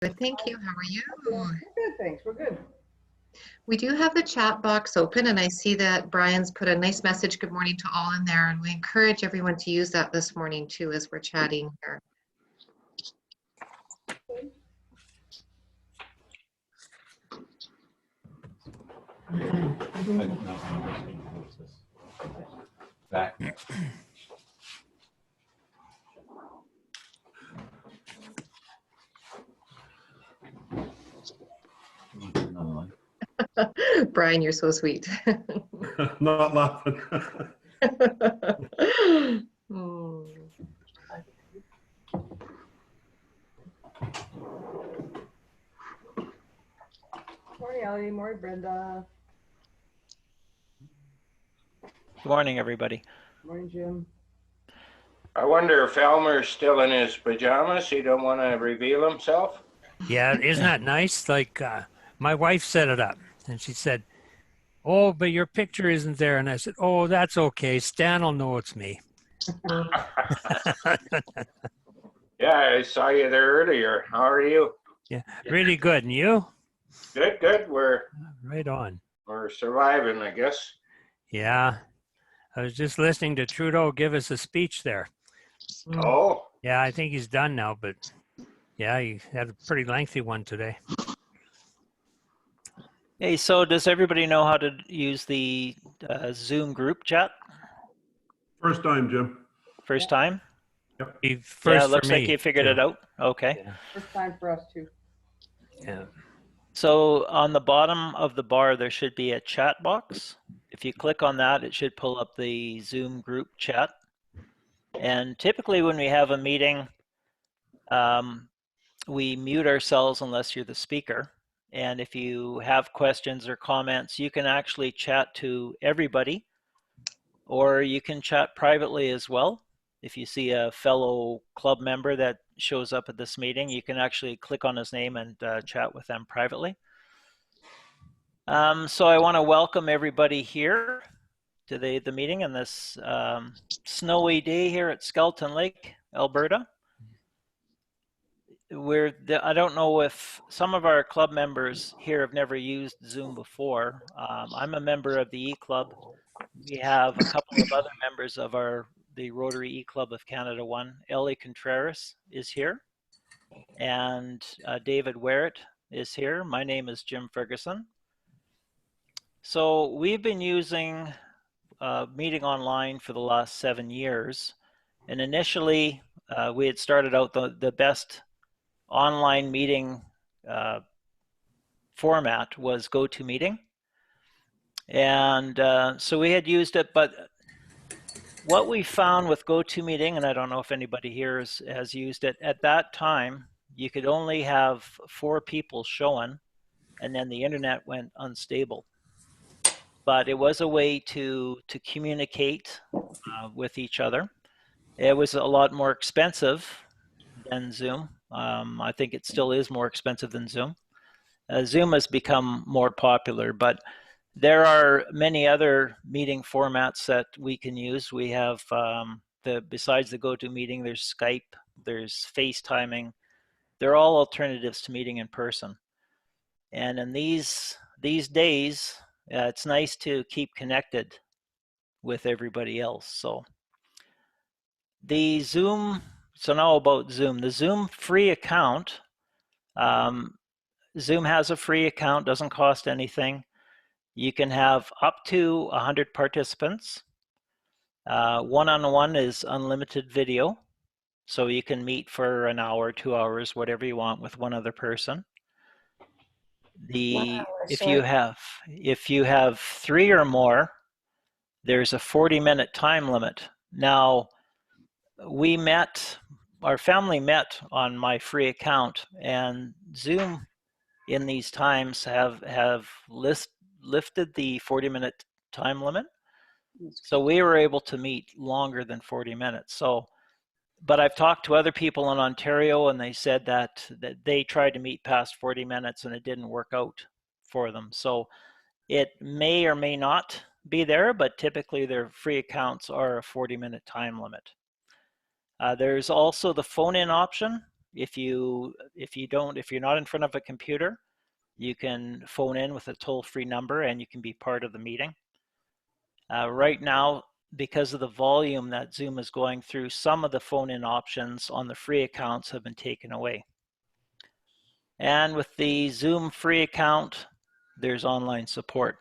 Good, thank you. How are you? We're good, thanks. We're good. We do have the chat box open, and I see that Brian's put a nice message, good morning to all in there, and we encourage everyone to use that this morning too as we're chatting here. Back. Brian, you're so sweet. Not laughing. Hmm. Morning, Ellie. Morning, Brenda. Good morning, everybody. Morning, Jim. I wonder if Elmer's still in his pajamas. He don't want to reveal himself. Yeah, isn't that nice? Like my wife set it up, and she said, "Oh, but your picture isn't there." And I said, "Oh, that's okay. Stan will know it's me." Yeah, I saw you there earlier. How are you? Yeah, really good. And you? Good, good. We're Right on. surviving, I guess. Yeah, I was just listening to Trudeau give us a speech there. Oh, Yeah, I think he's done now, but yeah, he had a pretty lengthy one today. Hey, so does everybody know how to use the Zoom group chat? First time, Jim. First time? First Yeah, it for looks like me, you figured too. it out. Okay. Yeah. First time for us, too. Yeah. So on the bottom of the bar, there should be a chat box. If you click on that, it should pull up the Zoom group chat. And typically when we have a meeting, we mute ourselves unless you're the speaker. And if you have questions or comments, you can actually chat to everybody, or you can chat privately as well. If you see a fellow club member that shows up at this meeting, you can actually click on his name and chat with them privately. So I want to welcome everybody here to the meeting on this snowy day here at Skeleton Lake, Alberta. I don't know if some of our club members here have never used Zoom before. I'm a member of the E-Club. We have a couple of other members of the Rotary E-Club of Canada 1. Ellie Contreras is here, and David Werrett is here. My name is Jim Ferguson. So we've been using meeting online for the last 7 years, and initially we had started out the best online meeting format was GoToMeeting, and so we had used it, but what we found with GoToMeeting, and I don't know if anybody here has used it, at that time you could only have 4 people showing, and then the internet went unstable. But it was a way to communicate with each other. It was a lot more expensive than Zoom. I think it still is more expensive than Zoom. Zoom has become more popular, but there are many other meeting formats that we can use. We have besides the GoToMeeting, there's Skype, there's FaceTiming. They're all alternatives to meeting in person. And in these days, it's nice to keep connected with everybody else. So now about Zoom. The Zoom free account, Zoom has a free account, doesn't cost anything. You can have up to 100 participants. One-on-one is unlimited video. So you can meet for an hour, 2 hours, whatever you want with one other person. If you have 3 or more, there's a 40-minute time limit. Now, our family met on my free account, and Zoom in these times have lifted the 40-minute time limit. So we were able to meet longer than 40 minutes. But I've talked to other people in Ontario, and they said that they tried to meet past 40 minutes and it didn't work out for them. So it may or may not be there, but typically their free accounts are a 40-minute time limit. There's also the phone-in option. if you're not in front of a computer, you can phone in with a toll-free number and you can be part of the meeting. Right now, because of the volume that Zoom is going through, some of the phone-in options on the free accounts have been taken away. And with the Zoom free account, there's online support.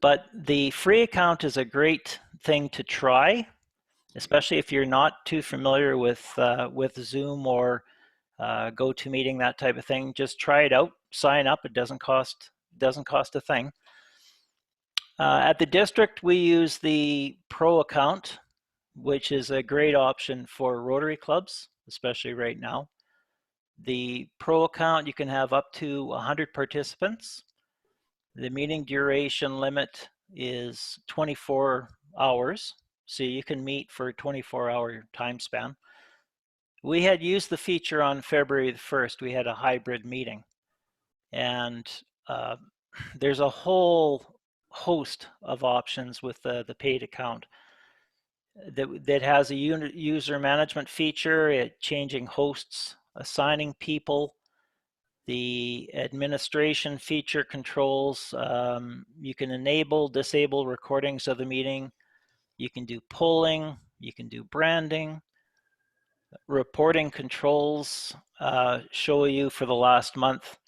But the free account is a great thing to try, especially if you're not too familiar with Zoom or GoToMeeting, that type of thing. Just try it out, sign up. It doesn't cost a thing. At the district, we use the Pro account, which is a great option for Rotary clubs, especially right now. The Pro account, you can have up to 100 participants. The meeting duration limit is 24 hours, so you can meet for a 24-hour time span. We had used the feature on February the 1st. We had a hybrid meeting, and there's a whole host of options with the paid account that has a user management feature, changing hosts, assigning people, the administration feature controls. You can enable, disable recordings of the meeting. You can do polling. You can do branding. Reporting controls show you for the last month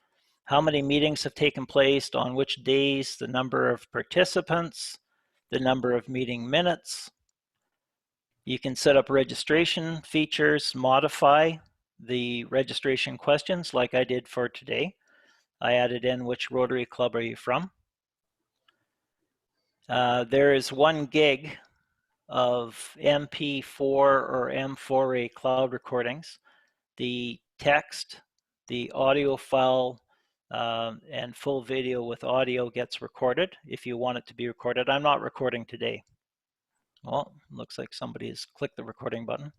how many meetings have taken place, on which days, the number of participants, the number of meeting minutes. You can set up registration features, modify the registration questions like I did for today. I added in which Rotary Club are you from. There is 1 gig of MP4 or M4A cloud recordings. The text, the audio file, and full video with audio gets recorded if you want it to be recorded. I'm not recording today. Well, looks like somebody has clicked the recording button.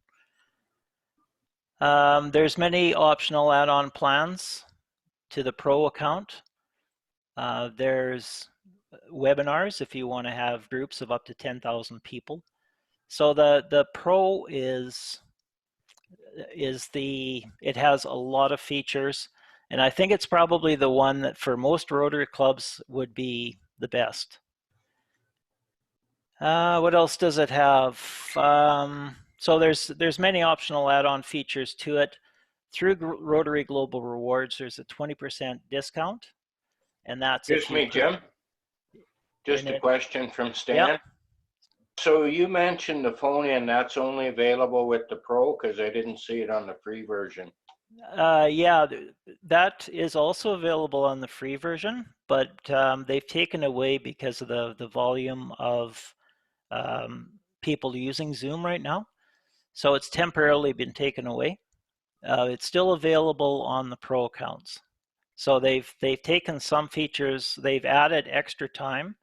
There's many optional add-on plans to the Pro account. There's webinars if you want to have groups of up to 10,000 people. So the Pro it has a lot of features, and I think it's probably the one that for most Rotary clubs would be the best. What else does it have? So there's many optional add-on features to it. Through Rotary Global Rewards, there's a 20% discount, and that's Excuse me, Jim. Just a question from Stan. Yep. So you mentioned the phone in, that's only available with the Pro, because I didn't see it on the free version. Yeah, that is also available on the free version, but they've taken away because of the volume of people using Zoom right now. So it's temporarily been taken away. It's still available on the Pro accounts. So they've taken some features, they've added extra time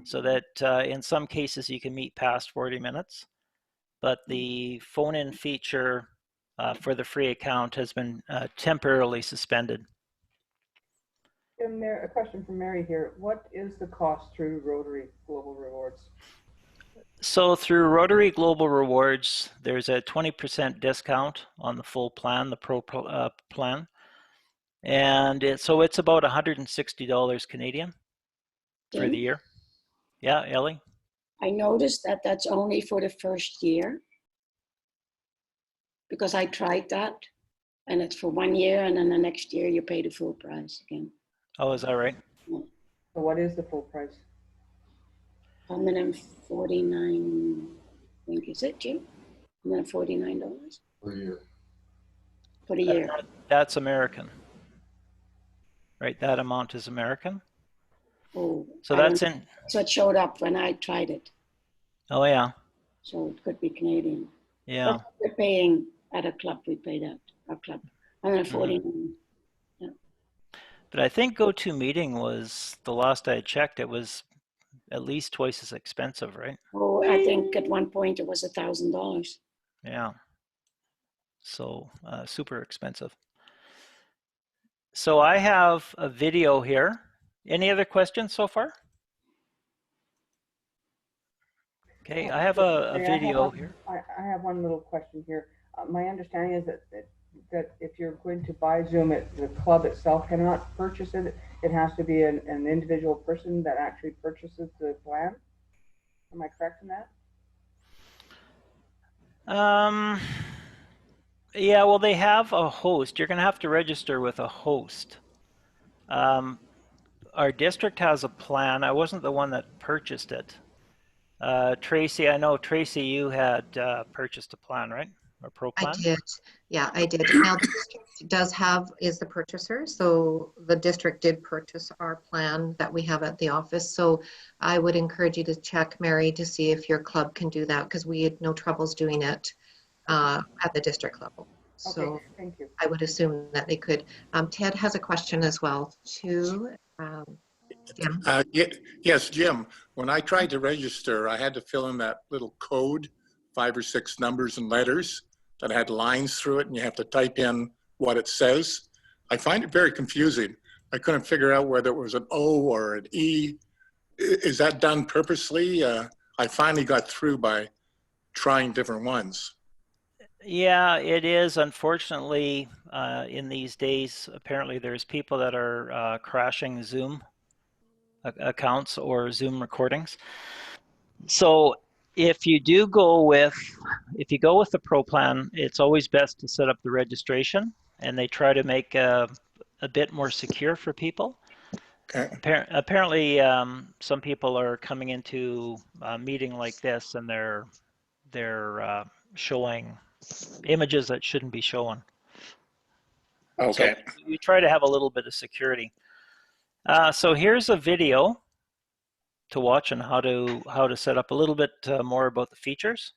so that in some cases you can meet past 40 minutes. But the phone-in feature for the free account has been temporarily suspended. And there, a question from Mary here. What is the cost through Rotary Global Rewards? So through Rotary Global Rewards, there's a 20% discount on the full plan, the Pro plan. And so it's about $160 Canadian for the year. Yeah, Ellie? I noticed that that's only for the first year, because I tried that, and it's for 1 year, and then the next year you pay the full price again. Oh, is that right? So what is the full price? $149, I think, is it, Jim? $149 per year. for the year. That's American. Right, that amount is American. Oh, So that's in. So it showed up when I tried it. Oh yeah. So it could be Canadian. Yeah. But we're paying at a club. We paid at our club $149. Yeah. But I think GoToMeeting was, the last I checked, it was at least twice as expensive, right? Oh, I think at one point it was $1,000. Yeah. So super expensive. So I have a video here. Any other questions so far? Okay, I have a video here. I have one little question here. My understanding is that that if you're going to buy Zoom, the club itself cannot purchase it. It has to be an individual person that actually purchases the plan. Am I correct in that? Yeah, well, they have a host. You're going to have to register with a host. Our district has a plan. I wasn't the one that purchased it. Tracy, I know, Tracy, you had purchased a plan, right? Or pro plan? I did. Yeah, I did. Now the district is the purchaser. So the district did purchase our plan that we have at the office. So I would encourage you to check, Mary, to see if your club can do that, because we had no troubles doing it at the district level. So Okay, thank you. I would assume that they could. Ted has a question as well too. Jim? Yes, Jim. When I tried to register, I had to fill in that little code, 5 or 6 numbers and letters that had lines through it, and you have to type in what it says. I find it very confusing. I couldn't figure out whether it was an O or an E. Is that done purposely? I finally got through by trying different ones. Yeah, it is. Unfortunately, in these days, apparently there's people that are crashing Zoom accounts or Zoom recordings. So if you go with the pro plan, it's always best to set up the registration, and they try to make a bit more secure for people. Okay. Apparently, some people are coming into a meeting like this, and they're showing images that shouldn't be shown. Okay. So you try to have a little bit of security. So here's a video to watch on how to set up a little bit more about the features.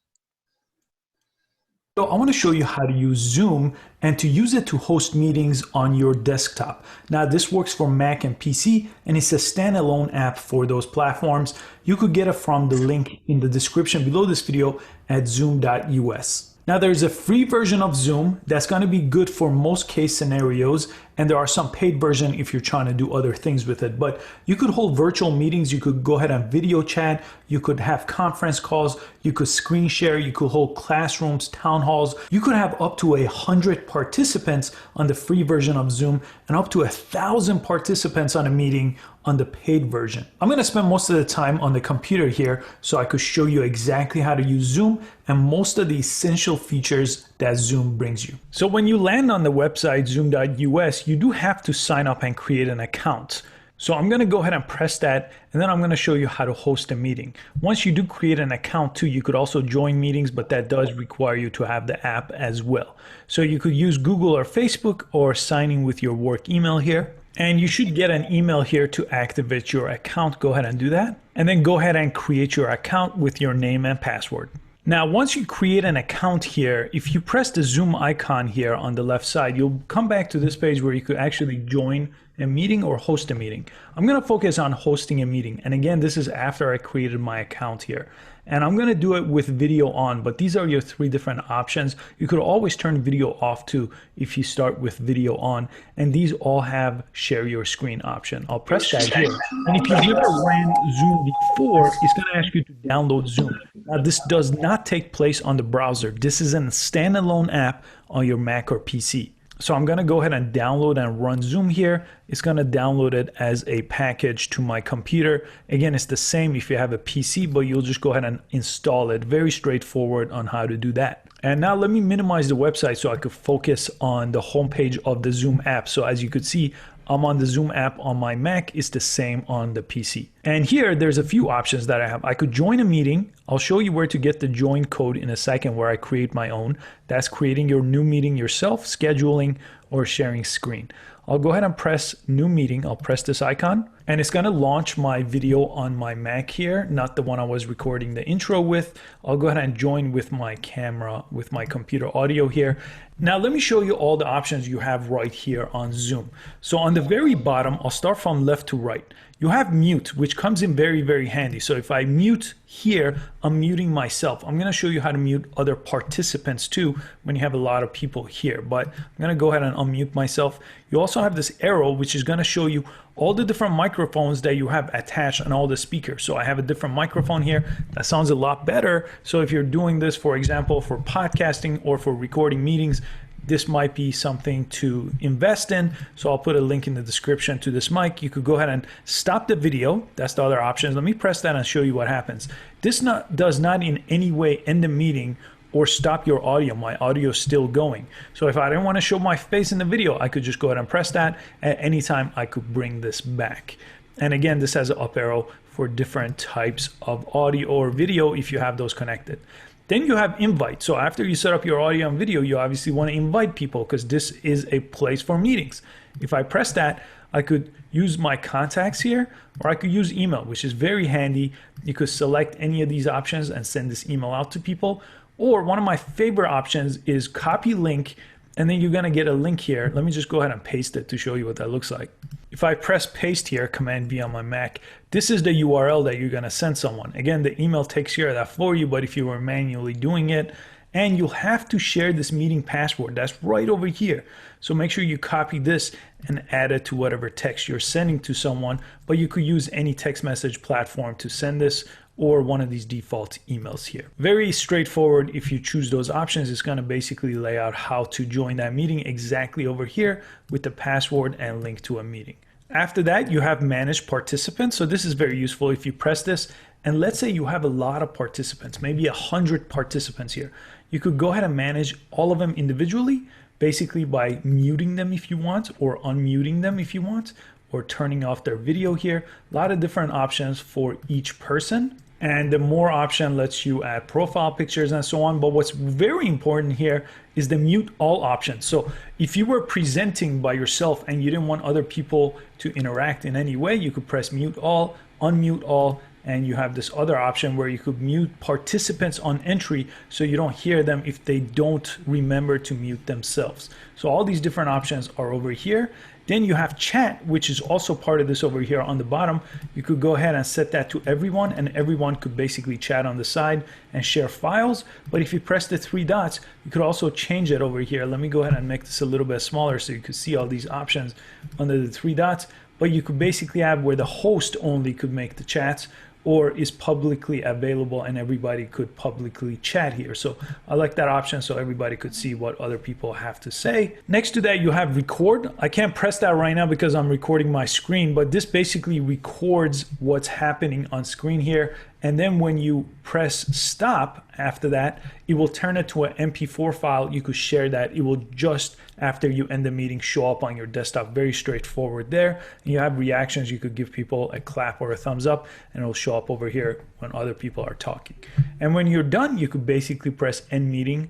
So I want to show you how to use Zoom and to use it to host meetings on your desktop. Now this works for Mac and PC, and it's a standalone app for those platforms. You could get it from the link in the description below this video at zoom.us. Now there's a free version of Zoom that's going to be good for most case scenarios, and there are some paid version if you're trying to do other things with it. But you could hold virtual meetings, you could go ahead and video chat, you could have conference calls, you could screen share, you could hold classrooms, town halls. You could have up to 100 participants on the free version of Zoom and up to 1,000 participants on a meeting on the paid version. I'm going to spend most of the time on the computer here so I could show you exactly how to use Zoom and most of the essential features that Zoom brings you. So when you land on the website zoom.us, you do have to sign up and create an account. So I'm going to go ahead and press that, and then I'm going to show you how to host a meeting. Once you do create an account too, you could also join meetings, but that does require you to have the app as well. So you could use Google or Facebook or signing with your work email here. And you should get an email here to activate your account. Go ahead and do that. And then go ahead and create your account with your name and password. Now, once you create an account here, if you press the Zoom icon here on the left side, you'll come back to this page where you could actually join a meeting or host a meeting. I'm going to focus on hosting a meeting. And again, this is after I created my account here. And I'm going to do it with video on, but these are your 3 different options. You could always turn video off too if you start with video on. And these all have share your screen option. I'll press that here. And if you've never ran Zoom before, it's going to ask you to download Zoom. Now, this does not take place on the browser. This is a standalone app on your Mac or PC. So I'm going to go ahead and download and run Zoom here. It's going to download it as a package to my computer. Again, it's the same if you have a PC, but you'll just go ahead and install it. Very straightforward on how to do that. And now let me minimize the website so I could focus on the homepage of the Zoom app. So as you could see, I'm on the Zoom app on my Mac. It's the same on the PC. And here, there's a few options that I have. I could join a meeting. I'll show you where to get the join code in a second where I create my own. That's creating your new meeting yourself, scheduling, or sharing screen. I'll go ahead and press new meeting. I'll press this icon and it's going to launch my video on my Mac here, not the one I was recording the intro with. I'll go ahead and join with my camera, with my computer audio here. Now let me show you all the options you have right here on Zoom. So on the very bottom, I'll start from left to right. You have mute, which comes in very, very handy. So if I mute here, I'm muting myself. I'm going to show you how to mute other participants too when you have a lot of people here. But I'm going to go ahead and unmute myself. You also have this arrow, which is going to show you all the different microphones that you have attached on all the speakers. So I have a different microphone here that sounds a lot better. So if you're doing this, for example, for podcasting or for recording meetings, this might be something to invest in. So I'll put a link in the description to this mic. You could go ahead and stop the video. That's the other option. Let me press that and show you what happens. This does not in any way end the meeting or stop your audio. My audio is still going. So if I didn't want to show my face in the video, I could just go ahead and press that. At any time, I could bring this back. And again, this has an up arrow for different types of audio or video if you have those connected. Then you have invite. So after you set up your audio and video, you obviously want to invite people because this is a place for meetings. If I press that, I could use my contacts here, or I could use email, which is very handy. You could select any of these options and send this email out to people. Or one of my favorite options is copy link, and then you're gonna get a link here. Let me just go ahead and paste it to show you what that looks like. If I press paste here, Command V on my Mac, this is the URL that you're gonna send someone. Again, the email takes care of that for you, but if you were manually doing it, and you'll have to share this meeting password, that's right over here. So make sure you copy this and add it to whatever text you're sending to someone, but you could use any text message platform to send this, or one of these default emails here. Very straightforward. If you choose those options, it's going to basically lay out how to join that meeting exactly over here with the password and link to a meeting. After that, you have manage participants. So this is very useful. If you press this, and let's say you have a lot of participants, maybe 100 participants here, you could go ahead and manage all of them individually, basically by muting them if you want, or unmuting them if you want, or turning off their video here. A lot of different options for each person. And the more option lets you add profile pictures and so on. But what's very important here is the mute all option. So if you were presenting by yourself and you didn't want other people to interact in any way, you could press mute all, unmute all, and you have this other option where you could mute participants on entry so you don't hear them if they don't remember to mute themselves. So all these different options are over here. Then you have chat, which is also part of this over here on the bottom. You could go ahead and set that to everyone, and everyone could basically chat on the side and share files. But if you press the three dots, you could also change it over here. Let me go ahead and make this a little bit smaller so you can see all these options under the three dots. But you could basically have where the host only could make the chats, or is publicly available and everybody could publicly chat here. So I like that option so everybody could see what other people have to say. Next to that, you have record. I can't press that right now because I'm recording my screen, but this basically records what's happening on screen here. And then when you press stop after that, it will turn it to an MP4 file. You could share that. It will just after you end the meeting show up on your desktop. Very straightforward there. And you have reactions. You could give people a clap or a thumbs up and it'll show up over here when other people are talking. And when you're done, you could basically press end meeting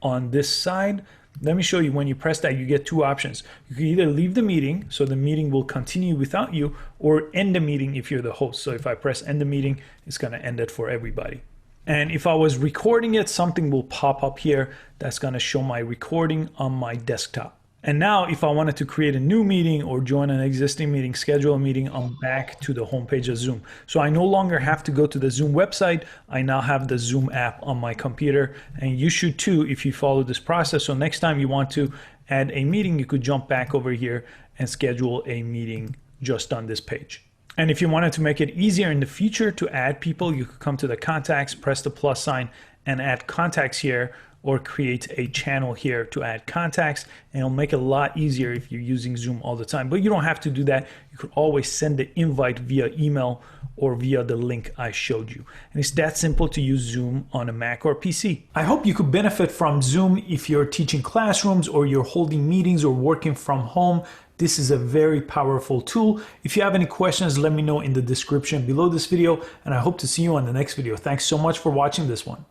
on this side. Let me show you. When you press that, you get two options. You can either leave the meeting, so the meeting will continue without you, or end the meeting if you're the host. So if I press end the meeting, it's going to end it for everybody. And if I was recording it, something will pop up here that's going to show my recording on my desktop. And now if I wanted to create a new meeting or join an existing meeting, schedule a meeting, I'm back to the homepage of Zoom. So I no longer have to go to the Zoom website. I now have the Zoom app on my computer, and you should too if you follow this process. So next time you want to add a meeting, you could jump back over here and schedule a meeting just on this page. And if you wanted to make it easier in the future to add people, you could come to the contacts, press the plus sign, and add contacts here, or create a channel here to add contacts, and it'll make it a lot easier if you're using Zoom all the time. But you don't have to do that. You could always send the invite via email or via the link I showed you. And it's that simple to use Zoom on a Mac or PC. I hope you could benefit from Zoom if you're teaching classrooms or you're holding meetings or working from home. This is a very powerful tool. If you have any questions, let me know in the description below this video, and I hope to see you on the next video. Thanks so much for watching this one.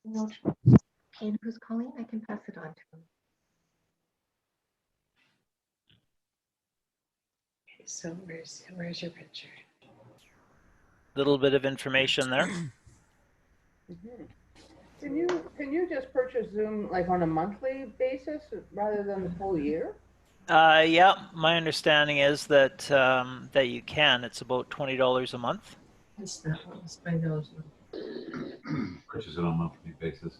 Okay, who's calling? I can pass it on to him. Okay, so where's your picture? Little bit of information there. Can you just purchase Zoom like on a monthly basis rather than the full year? Yeah, my understanding is that that you can. It's about $20 a month. It's that one. It's $5. Purchase it on a monthly basis.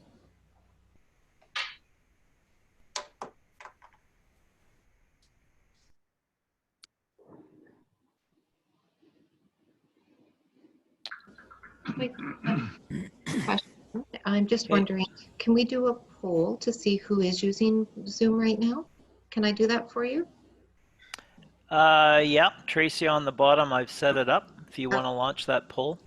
quick question. I'm just Okay. wondering, can we do a poll to see who is using Zoom right now? Can I do that for you? Yeah, Tracy on the bottom, I've set it up if you want to launch that poll.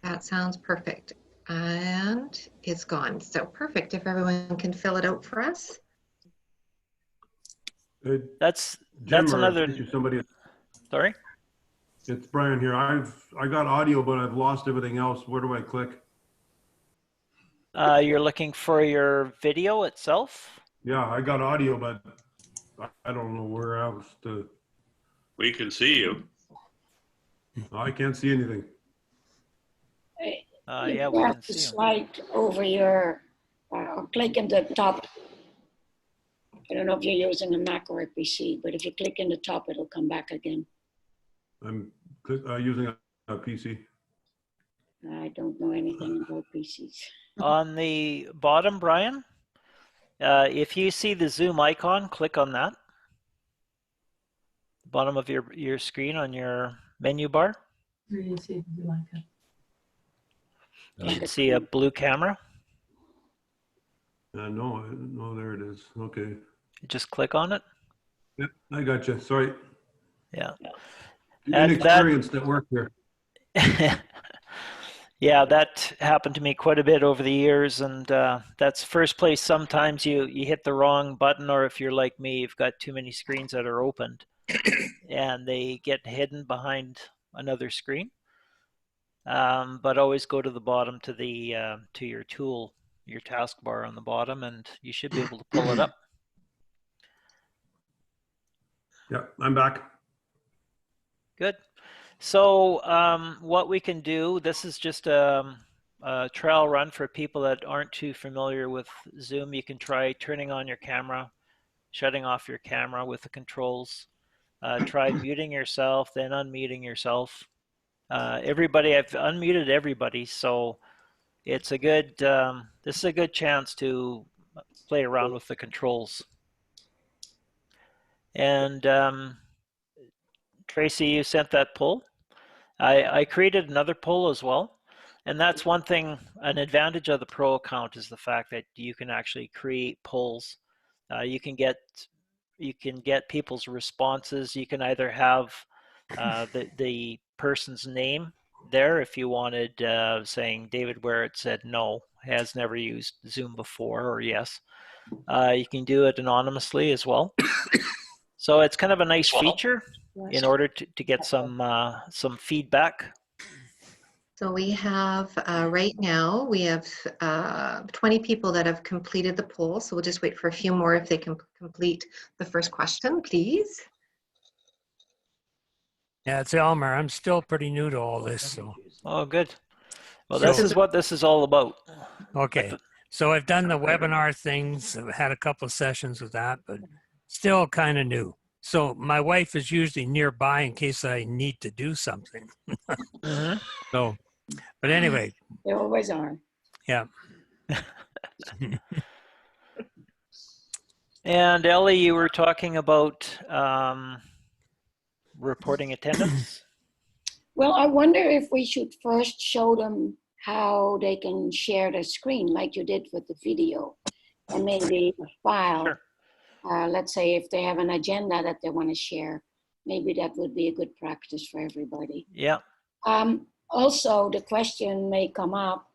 That sounds perfect. And it's gone. So perfect. If everyone can fill it out for us. That's Jim, or another. somebody. Sorry. It's Brian here. I got audio, but I've lost everything else. Where do I click? You're looking for your video itself? Yeah, I got audio, but I don't know where else to. We can see you. I can't see anything. Yeah, You we have can to see 'em. slide over your, or click in the top. I don't know if you're using a Mac or a PC, but if you click in the top, it'll come back again. I'm using a PC. I don't know anything about PCs. On the bottom, Brian, if you see the Zoom icon, click on that. Bottom of your screen on your menu bar. Really see if you like it. You should see a blue camera. No, there it is. Okay. Just click on it. Yep, I got you. Sorry. Yeah. Inexperienced at work here. Yeah, that happened to me quite a bit over the years, and that's first place. Sometimes you hit the wrong button, or if you're like me, you've got too many screens that are opened, and they get hidden behind another screen. But always go to the bottom to the to your tool, your taskbar on the bottom, and you should be able to pull it up. Yeah, I'm back. Good. So what we can do, this is just a trial run for people that aren't too familiar with Zoom. You can try turning on your camera, shutting off your camera with the controls. Try muting yourself, then unmuting yourself. Everybody, I've unmuted everybody, so it's a good, this is a good chance to play around with the controls. And Tracy, you sent that poll. I created another poll as well. And that's one thing, an advantage of the Pro account is the fact that you can actually create polls. You can get people's responses. You can either have the person's name there if you wanted, saying David where it said no, has never used Zoom before, or yes. You can do it anonymously as well. So it's kind of a nice feature in order to get some feedback. So we have, right now, we have 20 people that have completed the poll. So we'll just wait for a few more if they can complete the first question, please. Yeah, it's Elmer. I'm still pretty new to all this, so. Oh, good. Well, this is what this is all about. Okay. So I've done the webinar things. I've had a couple of sessions with that, but still kind of new. So my wife is usually nearby in case I need to do something. So, but anyway. They always are. Yeah. And Ellie, you were talking about reporting attendance. Well, I wonder if we should first show them how they can share the screen like you did with the video, and maybe a file. Sure. Let's say if they have an agenda that they want to share, maybe that would be a good practice for everybody. Yeah. Also, the question may come up,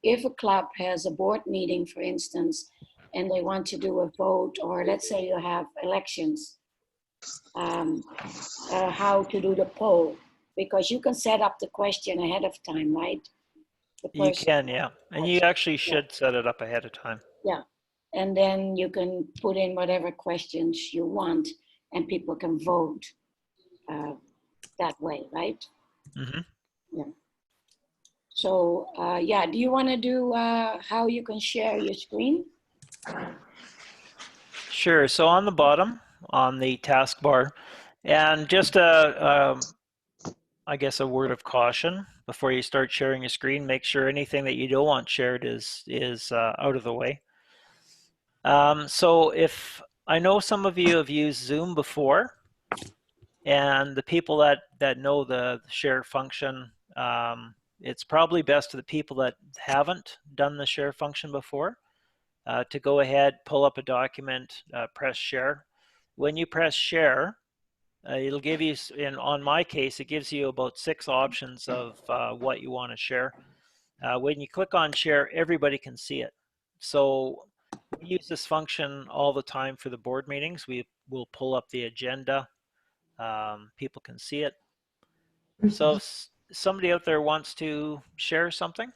if a club has a board meeting, for instance, and they want to do a vote, or let's say you have elections, how to do the poll, because you can set up the question ahead of time, right? You can, yeah. And you actually should set it up ahead of time. Yeah. And then you can put in whatever questions you want and people can vote that way, right? Mm-hmm. Yeah. So, yeah, do you want to do how you can share your screen? Sure. So on the bottom, on the taskbar, and just I guess a word of caution before you start sharing your screen, make sure anything that you don't want shared is out of the way. So if I know some of you have used Zoom before, and the people that know the share function, it's probably best to the people that haven't done the share function before to go ahead, pull up a document, press share. When you press share, it'll give you, on my case, it gives you about 6 options of what you want to share. When you click on share, everybody can see it. So we use this function all the time for the board meetings. We will pull up the agenda. People can see it. So if somebody out there wants to share something.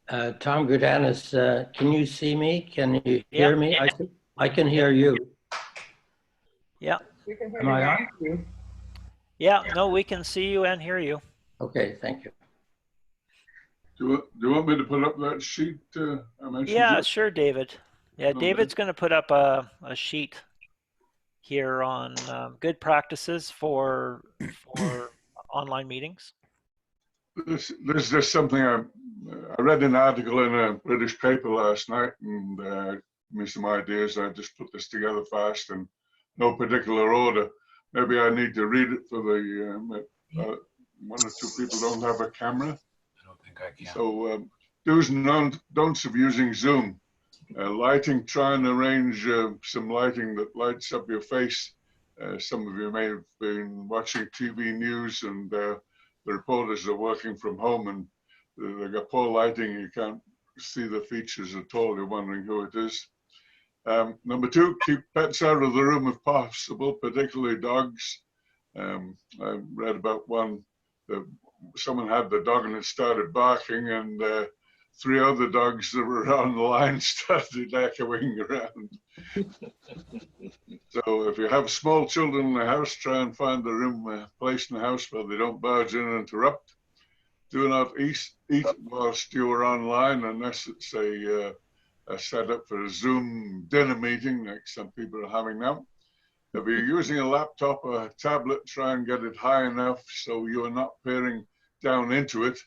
Tom Gudanis, can you see me? Can you hear me? I can hear you. Yeah. We can hear Am I on? you. Yeah, no, we can see you and hear you. Okay, thank you. Do you want me to put up that sheet I mentioned? Yeah, sure, David. Yeah, David's going to put up a sheet here on good practices for online meetings. This is just something I read an article in a British paper last night, and gave me some ideas. I just put this together fast in no particular order. Maybe I need to read it for the 1 or 2 people don't have a camera. I don't think I can. So do's and don'ts of using Zoom. Lighting, try and arrange some lighting that lights up your face. Some of you may have been watching TV news, and the reporters are working from home, and they've got poor lighting. You can't see the features at all. You're wondering who it is. Number 2, keep pets out of the room if possible, particularly dogs. I read about one, someone had the dog and it started barking, and 3 other dogs that were on the line started echoing around. So if you have small children in the house, try and find a room, place in the house where they don't barge in and interrupt. Do not eat whilst you are online, unless it's a setup for a Zoom dinner meeting like some people are having now. If you're using a laptop or a tablet, try and get it high enough so you are not peering down into it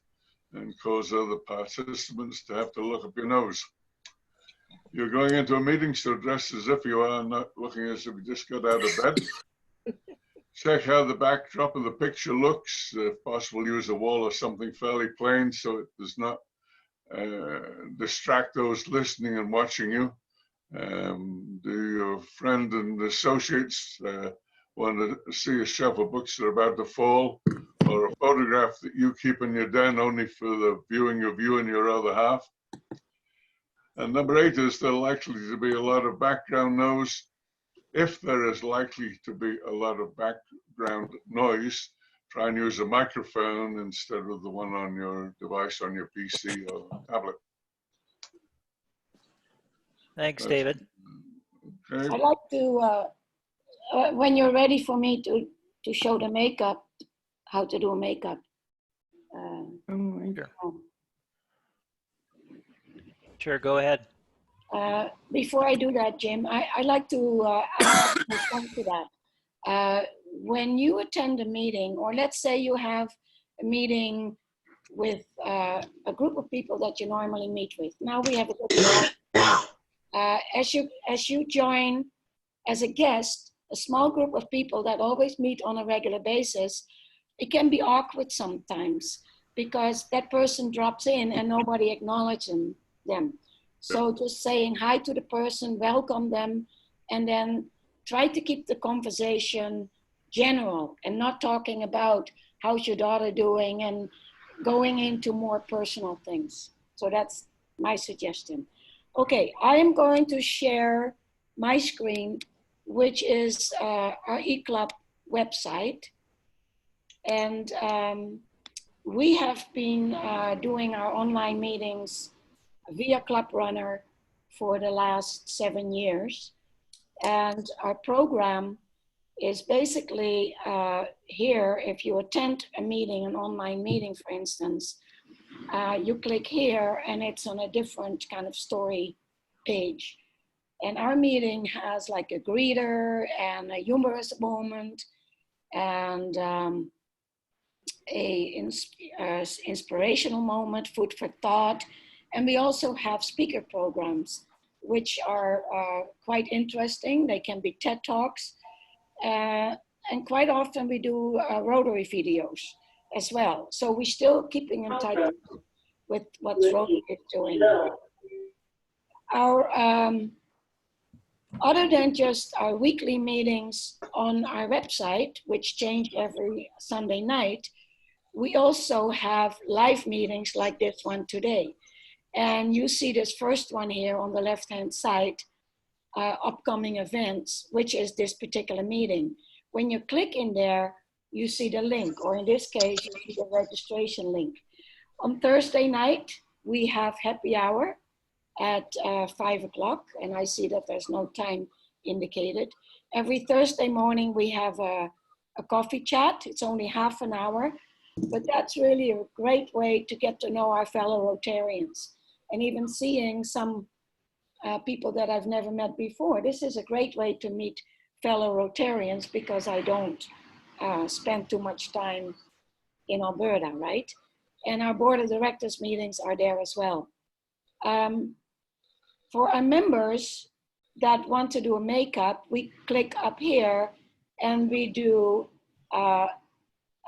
and cause other participants to have to look up your nose. You're going into a meeting, so dress as if you are, not looking as if you just got out of bed. Check how the backdrop of the picture looks. If possible, use a wall or something fairly plain so it does not distract those listening and watching you. Do your friend and associates want to see a shelf of books that are about to fall, or a photograph that you keep in your den only for the viewing of you and your other half? And number 8 is there likely to be a lot of background noise. If there is likely to be a lot of background noise, try and use a microphone instead of the one on your device on your PC or tablet. Thanks, David. Okay. I'd like to, when you're ready for me to show the makeup, how to do makeup. Sure, go ahead. Before I do that, Jim, I'd like to respond to that. When you attend a meeting, or let's say you have a meeting with a group of people that you normally meet with. Now we have a group as you join as a guest, a small group of people that always meet on a regular basis, it can be awkward sometimes because that person drops in and nobody acknowledges them. So just saying hi to the person, welcome them, and then try to keep the conversation general and not talking about how's your daughter doing and going into more personal things. So that's my suggestion. Okay, I am going to share my screen, which is our eClub website. And we have been doing our online meetings via Club Runner for the last 7 years. And our program is basically here. If you attend a meeting, an online meeting, for instance, you click here and it's on a different kind of story page. And our meeting has like a greeter and a humorous moment and inspirational moment, food for thought. And we also have speaker programs, which are quite interesting. They can be TED Talks. And quite often we do Rotary videos. as well. So we're still keeping in touch with what Rotary is doing. Our other than just our weekly meetings on our website, which change every Sunday night, we also have live meetings like this one today. And you see this first one here on the left-hand side, upcoming events, which is this particular meeting. When you click in there, you see the link, or in this case, you see the registration link. On Thursday night, we have happy hour at 5 o'clock, and I see that there's no time indicated. Every Thursday morning, we have a coffee chat. It's only half an hour, but that's really a great way to get to know our fellow Rotarians, and even seeing some people that I've never met before. This is a great way to meet fellow Rotarians because I don't spend too much time in Alberta, right? And our board of directors meetings are there as well. For our members that want to do a makeup, we click up here and we do a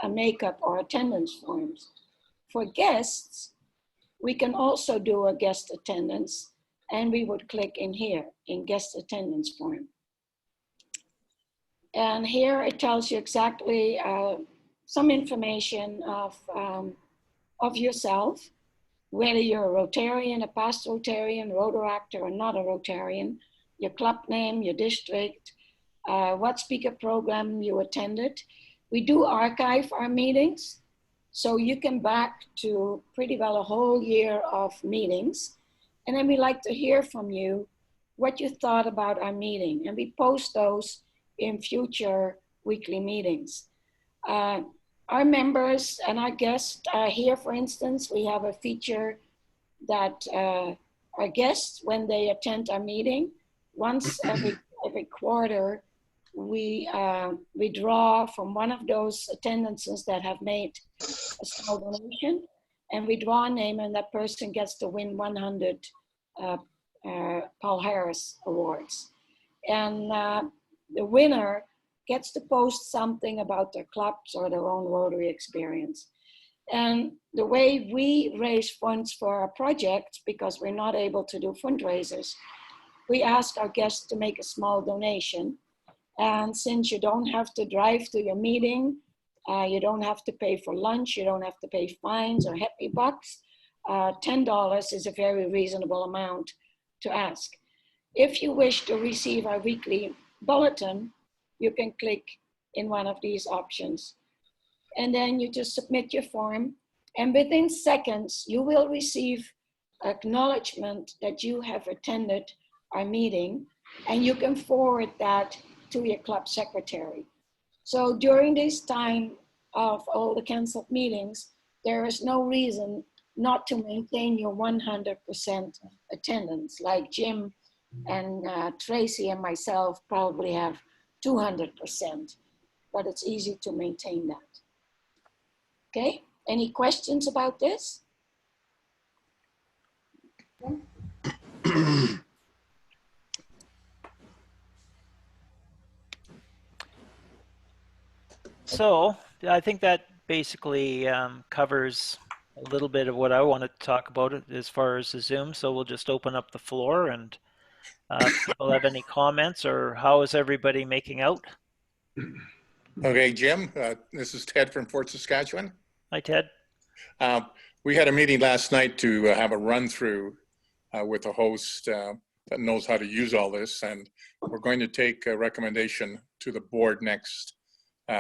makeup or attendance forms. For guests, we can also do a guest attendance, and we would click in here in guest attendance form. And here it tells you exactly some information of yourself, whether you're a Rotarian, a past Rotarian, Rotaractor, or not a Rotarian, your club name, your district, what speaker program you attended. We do archive our meetings, so you can back to pretty well a whole year of meetings. And then we like to hear from you what you thought about our meeting, and we post those in future weekly meetings. Our members and our guests here, for instance, we have a feature that our guests, when they attend our meeting, once every quarter, we draw from one of those attendances that have made a small donation, and we draw a name, and that person gets to win 100 Paul Harris Awards. And the winner gets to post something about their clubs or their own Rotary experience. And the way we raise funds for our projects, because we're not able to do fundraisers, we ask our guests to make a small donation. And since you don't have to drive to your meeting, you don't have to pay for lunch, you don't have to pay fines or happy bucks, $10 is a very reasonable amount to ask. If you wish to receive our weekly bulletin, you can click in one of these options. And then you just submit your form, and within seconds, you will receive acknowledgement that you have attended our meeting, and you can forward that to your club secretary. So during this time of all the canceled meetings, there is no reason not to maintain your 100% attendance, like Jim and Tracy and myself probably have 200%, but it's easy to maintain that. Okay, any questions about this? So I think that basically covers a little bit of what I wanted to talk about as far as the Zoom. So we'll just open up the floor, and if people have any comments, or how is everybody making out? Okay, Jim, this is Ted from Fort Saskatchewan. Hi, Ted. We had a meeting last night to have a run through with a host that knows how to use all this, and we're going to take a recommendation to the board next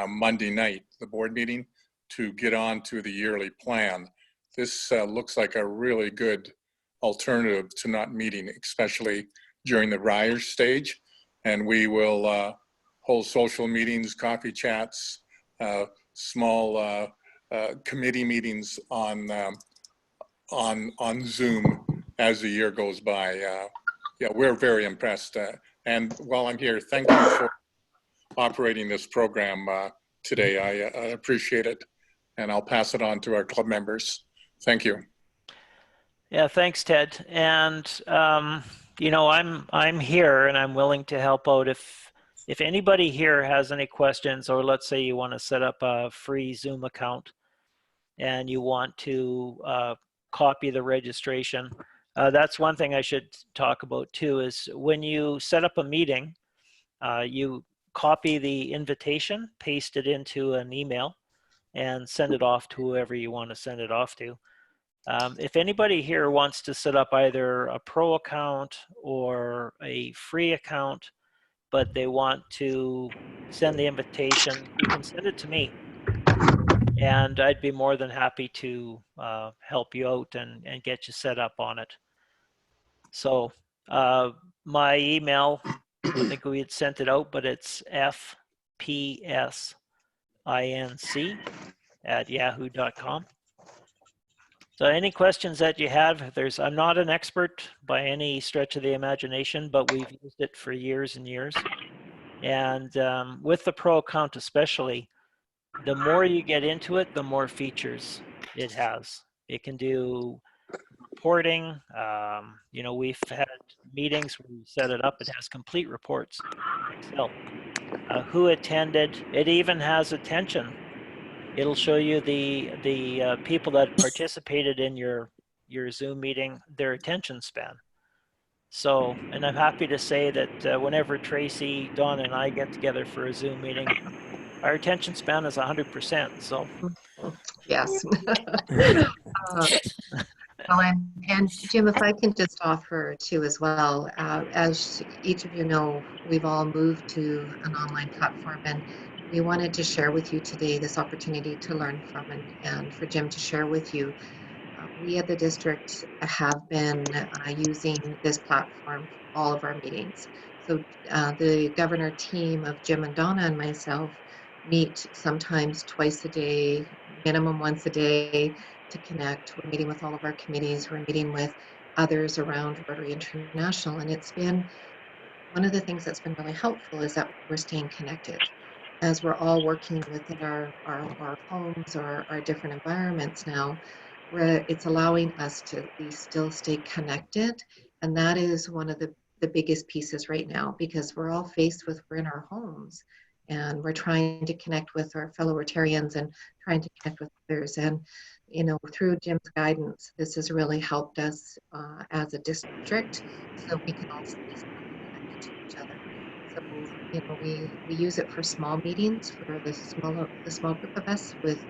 Monday night, the board meeting, to get on to the yearly plan. This looks like a really good alternative to not meeting, especially during the rise stage. And we will hold social meetings, coffee chats, small committee meetings on Zoom as the year goes by. Yeah, we're very impressed. And while I'm here, thank you for operating this program today. I appreciate it, and I'll pass it on to our club members. Thank you. Yeah, thanks, Ted. And you know, I'm here, and I'm willing to help out if anybody here has any questions, or let's say you want to set up a free Zoom account. and you want to copy the registration. That's one thing I should talk about too, is when you set up a meeting, you copy the invitation, paste it into an email, and send it off to whoever you want to send it off to. If anybody here wants to set up either a pro account or a free account, but they want to send the invitation, you can send it to me. And I'd be more than happy to help you out and get you set up on it. So my email, I think we had sent it out, but it's fpsinc@yahoo.com. So any questions that you have, I'm not an expert by any stretch of the imagination, but we've used it for years and years. And with the pro account especially, the more you get into it, the more features it has. It can do reporting. You know, we've had meetings where we set it up. It has complete reports in Excel. Who attended. It even has attention. It'll show you the people that participated in your Zoom meeting, their attention span. So, and I'm happy to say that whenever Tracy, Dawn, and I get together for a Zoom meeting, our attention span is 100%. So, yes. Well, and Jim, if I can just offer too as well, as each of you know, we've all moved to an online platform, and we wanted to share with you today this opportunity to learn from and for Jim to share with you. We at the district have been using this platform for all of our meetings. So the governor team of Jim and Donna and myself meet sometimes twice a day, minimum once a day, to connect. We're meeting with all of our committees. We're meeting with others around Rotary International. And it's been one of the things that's been really helpful is that we're staying connected. As we're all working within our homes or our different environments now, where it's allowing us to at least still stay connected. And that is one of the biggest pieces right now, because we're all faced with, we're in our homes and we're trying to connect with our fellow Rotarians and trying to connect with others. And, you know, through Jim's guidance, this has really helped us as a district, so we can also be connected to each other. So, you know, we use it for small meetings for the small group of us with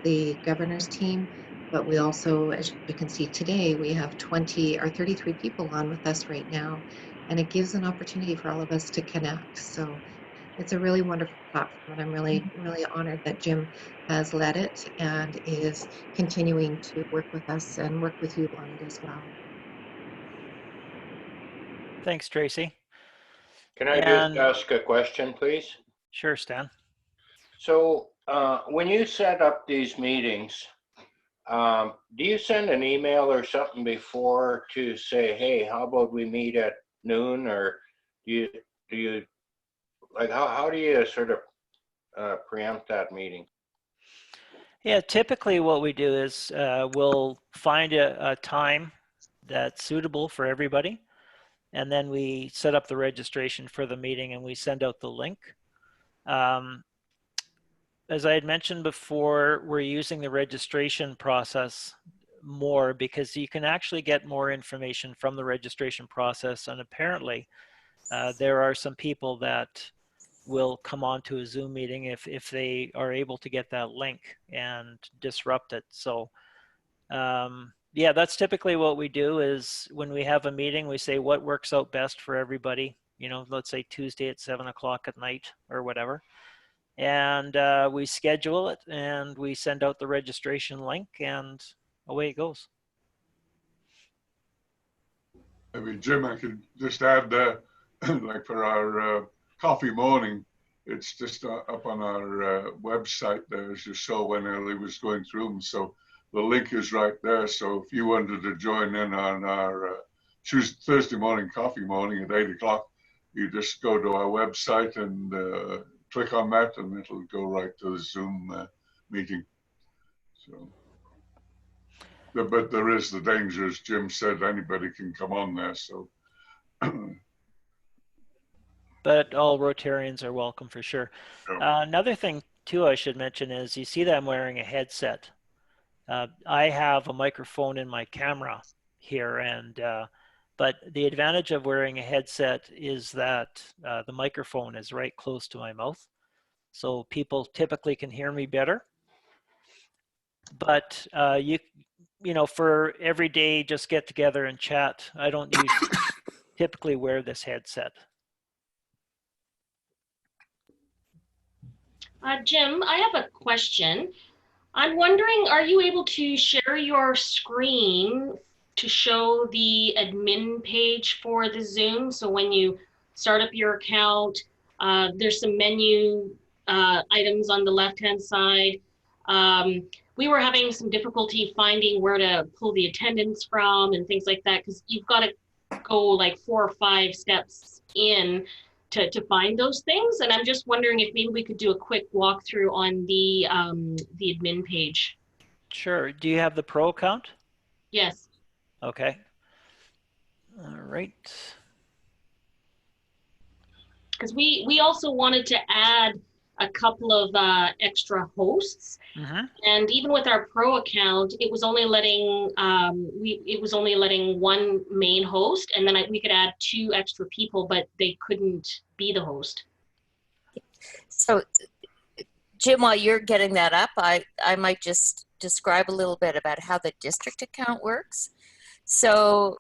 the governor's team. But we also, as you can see today, we have 20 or 33 people on with us right now, and it gives an opportunity for all of us to connect. So it's a really wonderful platform, and I'm really, really honored that Jim has led it and is continuing to work with us and work with you on it as well. thanks, Tracy. Can I just ask a question, please? Sure, Stan. So when you set up these meetings, do you send an email or something before to say, hey, how about we meet at noon? Or do you like, how do you sort of preempt that meeting? Yeah, typically what we do is we'll find a time that's suitable for everybody, and then we set up the registration for the meeting and we send out the link. As I had mentioned before, we're using the registration process more because you can actually get more information from the registration process, and apparently there are some people that will come on to a Zoom meeting if they are able to get that link and disrupt it. So yeah, that's typically what we do is when we have a meeting, we say what works out best for everybody. You know, let's say Tuesday at 7 o'clock at night or whatever. And we schedule it and we send out the registration link and away it goes. I mean, Jim, I could just add like for our coffee morning, it's just up on our website there, as you saw when Ellie was going through them. So the link is right there. So if you wanted to join in on our Thursday morning coffee morning at 8 o'clock, you just go to our website and click on that and it'll go right to the Zoom meeting. So, but there is the danger, as Jim said, anybody can come on there. So, but all Rotarians are welcome for sure. Another thing too I should mention is you see that I'm wearing a headset. I have a microphone in my camera here, and but the advantage of wearing a headset is that the microphone is right close to my mouth, so people typically can hear me better. But you know, for every day, just get together and chat. I don't typically wear this headset. Jim, I have a question. I'm wondering, are you able to share your screen to show the admin page for the Zoom? So when you start up your account, there's some menu items on the left-hand side. We were having some difficulty finding where to pull the attendance from and things like that, because you've got to go like 4 or 5 steps in to find those things. And I'm just wondering if maybe we could do a quick walkthrough on the admin page. Sure. Do you have the Pro account? Yes. Okay. All right. Because we also wanted to add a couple of extra hosts. Mm-hmm. And even with our Pro account, it was only letting one main host, and then we could add 2 extra people, but they couldn't be the host. So, Jim, while you're getting that up, I might just describe a little bit about how the district account works. So,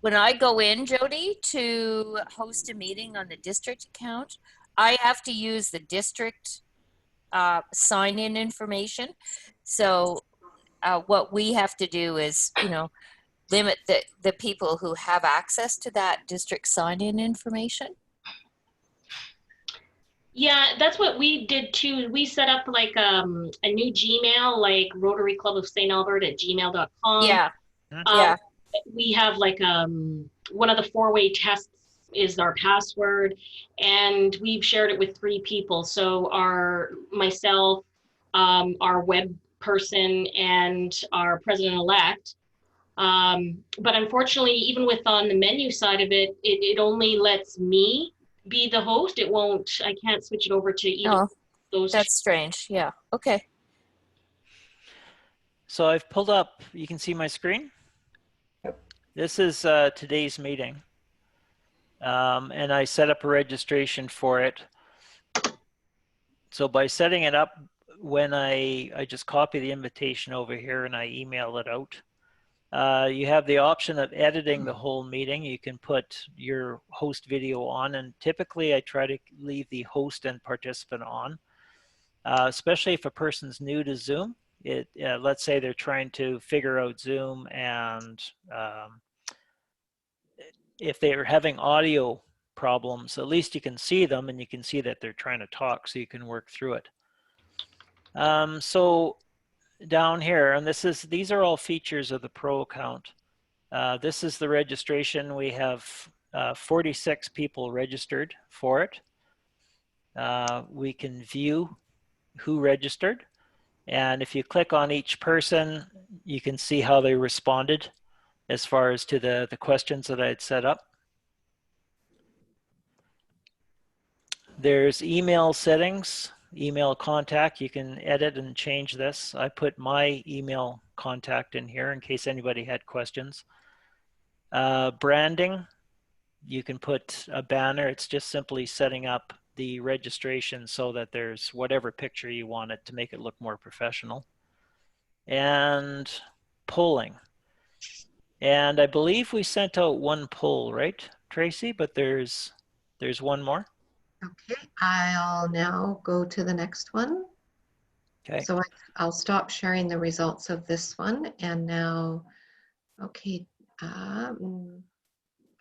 when I go in, Jody, to host a meeting on the district account, I have to use the district sign-in information. So what we have to do is, you know, limit the people who have access to that district sign-in information. Yeah, that's what we did too. We set up like a new Gmail, like Rotary Club of St. Albert at gmail.com. Yeah. Yeah. We have like one of the 4-way tests is our password, and we've shared it with 3 people. So myself, our web person, and our president-elect. But unfortunately, even on the menu side of it, it only lets me be the host. It won't, I can't switch it over to either of those. That's strange. Yeah. Okay. So I've pulled up, you can see my screen. This is today's meeting. And I set up a registration for it. So by setting it up, when I just copy the invitation over here and I email it out, you have the option of editing the whole meeting. You can put your host video on, and typically I try to leave the host and participant on, especially if a person's new to Zoom. Let's say they're trying to figure out Zoom, and if they're having audio problems, at least you can see them and you can see that they're trying to talk, so you can work through it. So down here, and these are all features of the Pro account. This is the registration. We have 46 people registered for it. We can view who registered, and if you click on each person, you can see how they responded as far as to the questions that I had set up. There's email settings, email contact. You can edit and change this. I put my email contact in here in case anybody had questions. Branding, you can put a banner. It's just simply setting up the registration so that there's whatever picture you want it to make it look more professional. And polling. And I believe we sent out 1 poll, right, Tracy? But there's one more. Okay, I'll now go to the next one. Okay. So I'll stop sharing the results of this one, and now, okay, all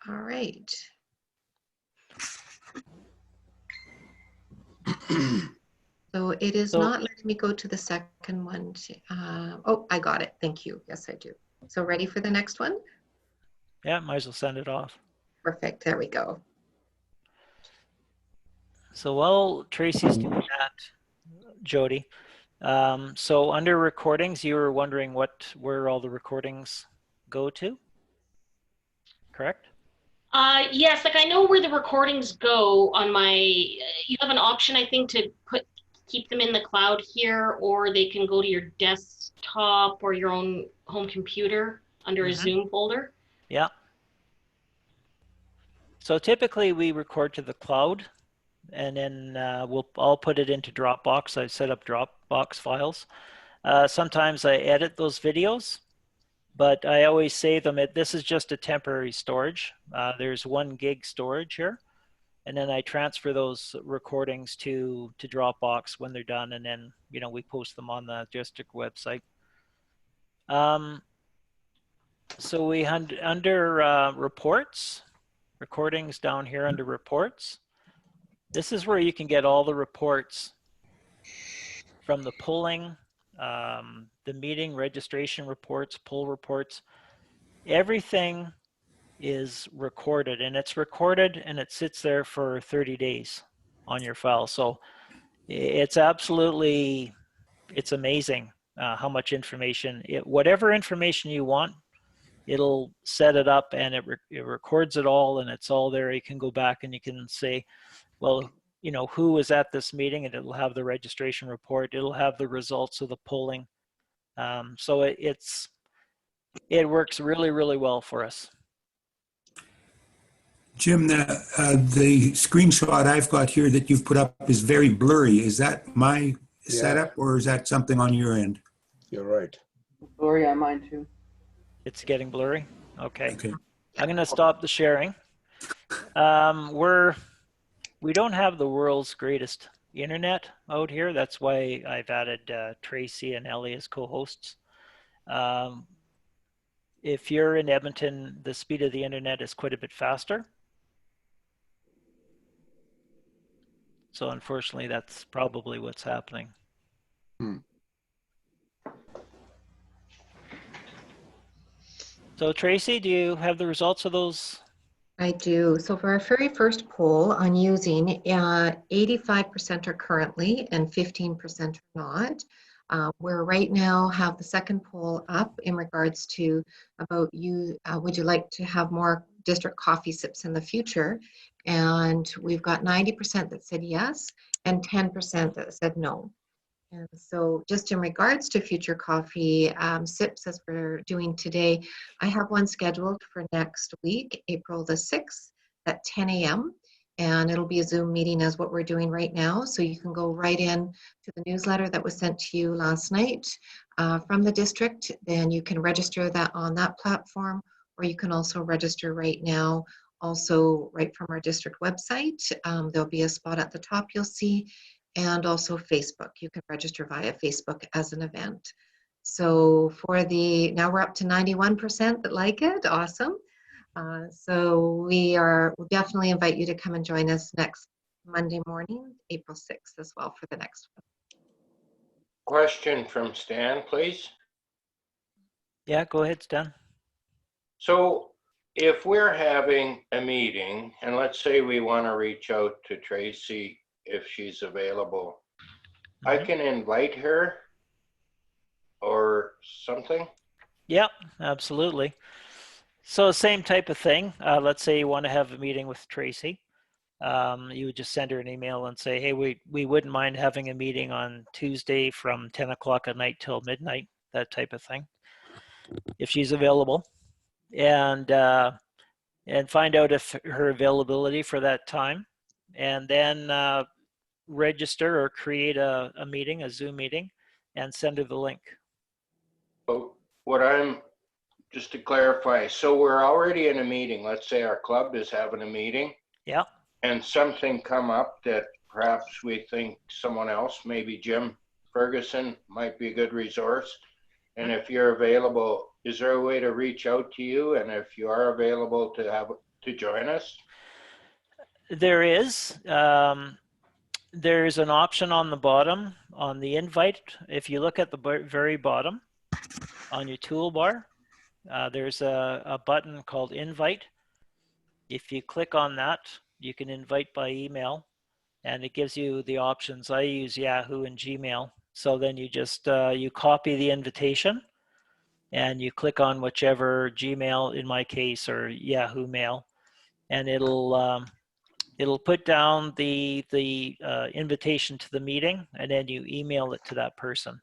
right. So it is not letting me go to the second one. Oh, I got it. Thank you. Yes, I do. So ready for the next one? Yeah, might as well send it off. Perfect. There we go. So while Tracy's doing that, Jody, so under recordings, you were wondering where all the recordings go to, correct? Yes, like I know where the recordings go on my, you have an option, I think, to put keep them in the cloud here, or they can go to your desktop or your own home computer under a Zoom folder? Yeah. So typically we record to the cloud, and then I'll put it into Dropbox. I set up Dropbox files. Sometimes I edit those videos, but I always save them. This is just a temporary storage. There's 1 gig storage here, and then I transfer those recordings to Dropbox when they're done, and then we post them on the district website. So we under reports, recordings down here under reports. This is where you can get all the reports from the polling, the meeting registration reports, poll reports. Everything is recorded, and it's recorded and it sits there for 30 days on your file. So it's absolutely, it's amazing how much information, whatever information you want, it'll set it up, and it records it all, and it's all there. You can go back and you can say, well, who was at this meeting, and it'll have the registration report. It'll have the results of the polling. So it works really, really well for us. Jim, the screenshot I've got here that you've put up is very blurry. Is that my setup, or is that something on your end? You're right. Blurry on mine too. It's getting blurry? Okay. I'm going to stop the sharing. We don't have the world's greatest internet out here. That's why I've added Tracy and Ellie as co-hosts. If you're in Edmonton, the speed of the internet is quite a bit faster. So unfortunately, that's probably what's happening. So Tracy, do you have the results of those? I do. So for our very first poll on using, 85% are currently and 15% are not. We're right now have the second poll up in regards to about would you like to have more district coffee sips in the future? And we've got 90% that said yes and 10% that said no. And so just in regards to future coffee sips, as we're doing today, I have one scheduled for next week, April the 6th at 10 a.m. And it'll be a Zoom meeting as what we're doing right now. So you can go right in to the newsletter that was sent to you last night from the district. Then you can register that on that platform, or you can also register right now, also right from our district website. There'll be a spot at the top you'll see. And also Facebook. You can register via Facebook as an event. So now we're up to 91% that like it. Awesome. So we'll definitely invite you to come and join us next Monday morning, April 6th as well for the next one. Question from Stan, please. Yeah, go ahead, Stan. So if we're having a meeting, and let's say we want to reach out to Tracy if she's available, I can invite her or something? Yep, absolutely. So same type of thing. Let's say you want to have a meeting with Tracy. You would just send her an email and say, hey, we wouldn't mind having a meeting on Tuesday from 10 o'clock at night till midnight, that type of thing, if she's available. And find out if her availability for that time. And then register or create a meeting, a Zoom meeting, and send her the link. But just to clarify, so we're already in a meeting. Let's say our club is having a meeting. Yeah. And something come up that perhaps we think someone else, maybe Jim Ferguson, might be a good resource. And if you're available, is there a way to reach out to you? And if you are available to join us? There is. There's an option on the bottom on the invite. If you look at the very bottom on your toolbar, there's a button called invite. If you click on that, you can invite by email, and it gives you the options. I use Yahoo and Gmail. So then you just, you copy the invitation and you click on whichever Gmail in my case or Yahoo Mail, and it'll It'll put down the invitation to the meeting, and then you email it to that person.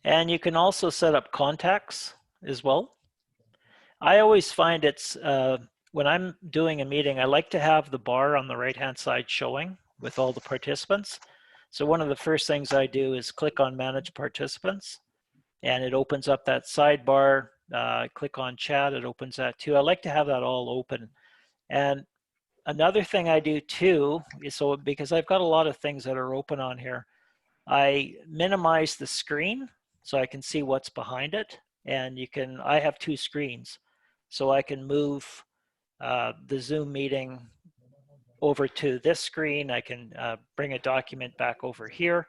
And you can also set up contacts as well. I always find it's, when I'm doing a meeting, I like to have the bar on the right-hand side showing with all the participants. So one of the first things I do is click on Manage Participants, and it opens up that sidebar. Click on Chat, it opens that too. I like to have that all open. And another thing I do too is, so because I've got a lot of things that are open on here, I minimize the screen so I can see what's behind it. And I have two screens, so I can move the Zoom meeting over to this screen. I can bring a document back over here.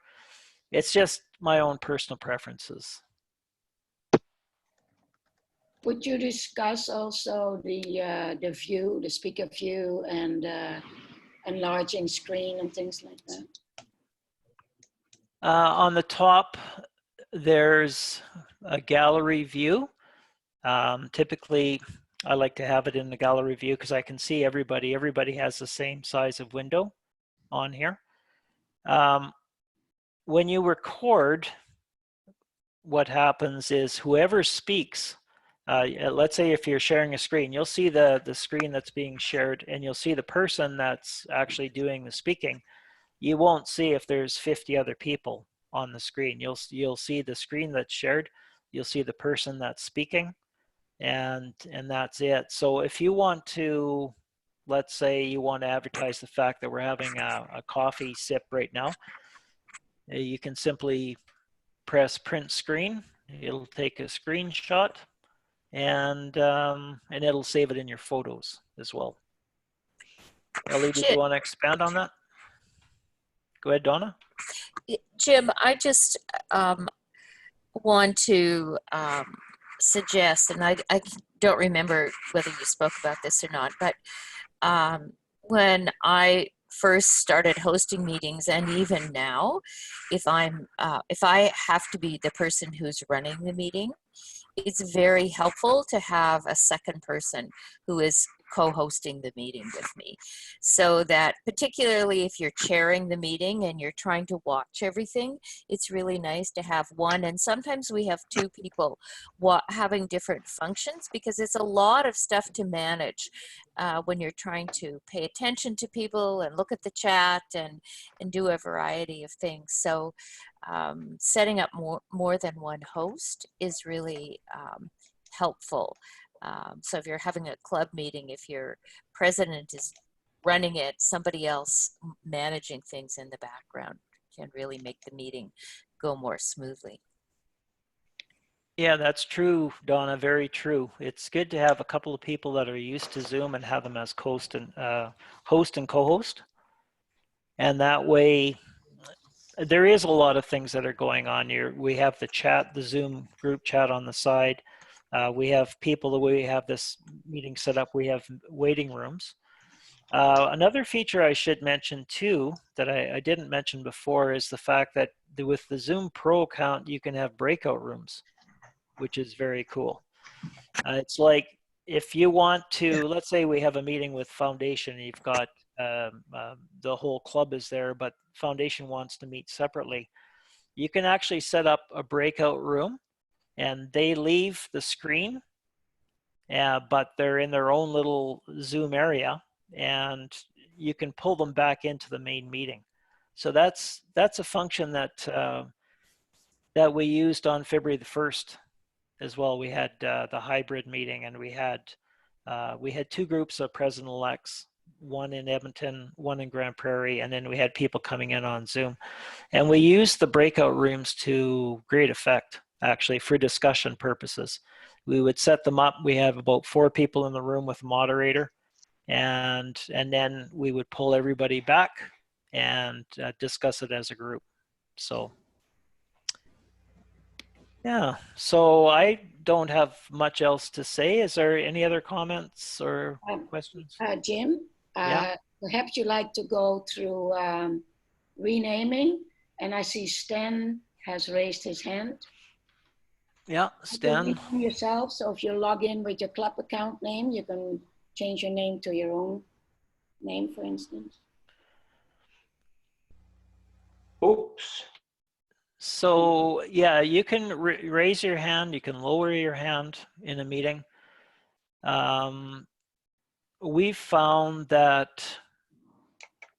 It's just my own personal preferences. Would you discuss also the view, the speaker view, and enlarging screen and things like that? On the top, there's a gallery view. Typically, I like to have it in the gallery view because I can see everybody. Everybody has the same size of window on here. When you record, what happens is whoever speaks, let's say if you're sharing a screen, you'll see the screen that's being shared, and you'll see the person that's actually doing the speaking. You won't see if there's 50 other people on the screen. You'll see the screen that's shared. You'll see the person that's speaking, and that's it. So if you want to, let's say you want to advertise the fact that we're having a coffee sip right now, you can simply press print screen. It'll take a screenshot, and it'll save it in your photos as well. Ellie, did you want to expand on that? Go ahead, Donna. Jim, I just want to suggest, and I don't remember whether you spoke about this or not, but when I first started hosting meetings, and even now, if I have to be the person who's running the meeting, it's very helpful to have a second person who is co-hosting the meeting with me, so that particularly if you're chairing the meeting and you're trying to watch everything, it's really nice to have one, and sometimes we have two people having different functions, because it's a lot of stuff to manage when you're trying to pay attention to people and look at the chat and do a variety of things. So setting up more than one host is really helpful. So if you're having a club meeting, if your president is running it, somebody else managing things in the background can really make the meeting go more smoothly. Yeah, that's true, Donna, very true. It's good to have a couple of people that are used to Zoom and have them as host and co-host. And that way, there is a lot of things that are going on here. We have the chat, the Zoom group chat on the side. We have people, the way we have this meeting set up, we have waiting rooms. Another feature I should mention too, that I didn't mention before, is the fact that with the Zoom Pro account, you can have breakout rooms, which is very cool. It's like if you want to, let's say we have a meeting with Foundation, and you've got the whole club is there, but Foundation wants to meet separately. You can actually set up a breakout room, and they leave the screen, but they're in their own little Zoom area, and you can pull them back into the main meeting. So that's a function that that we used on February the 1st as well. We had the hybrid meeting, and we had two groups of president-elects, one in Edmonton, one in Grand Prairie, and then we had people coming in on Zoom. And we used the breakout rooms to great effect, actually, for discussion purposes. We would set them up. We have about 4 people in the room with a moderator, and then we would pull everybody back and discuss it as a group. So yeah, so I don't have much else to say. Is there any other comments or questions? Jim, Yeah. perhaps you'd like to go through renaming, and I see Stan has raised his hand. Yeah, Stan. You can rename yourself, so if you log in with your club account name, you can change your name to your own name, for instance? Oops. So yeah, you can raise your hand, you can lower your hand in a meeting. We've found that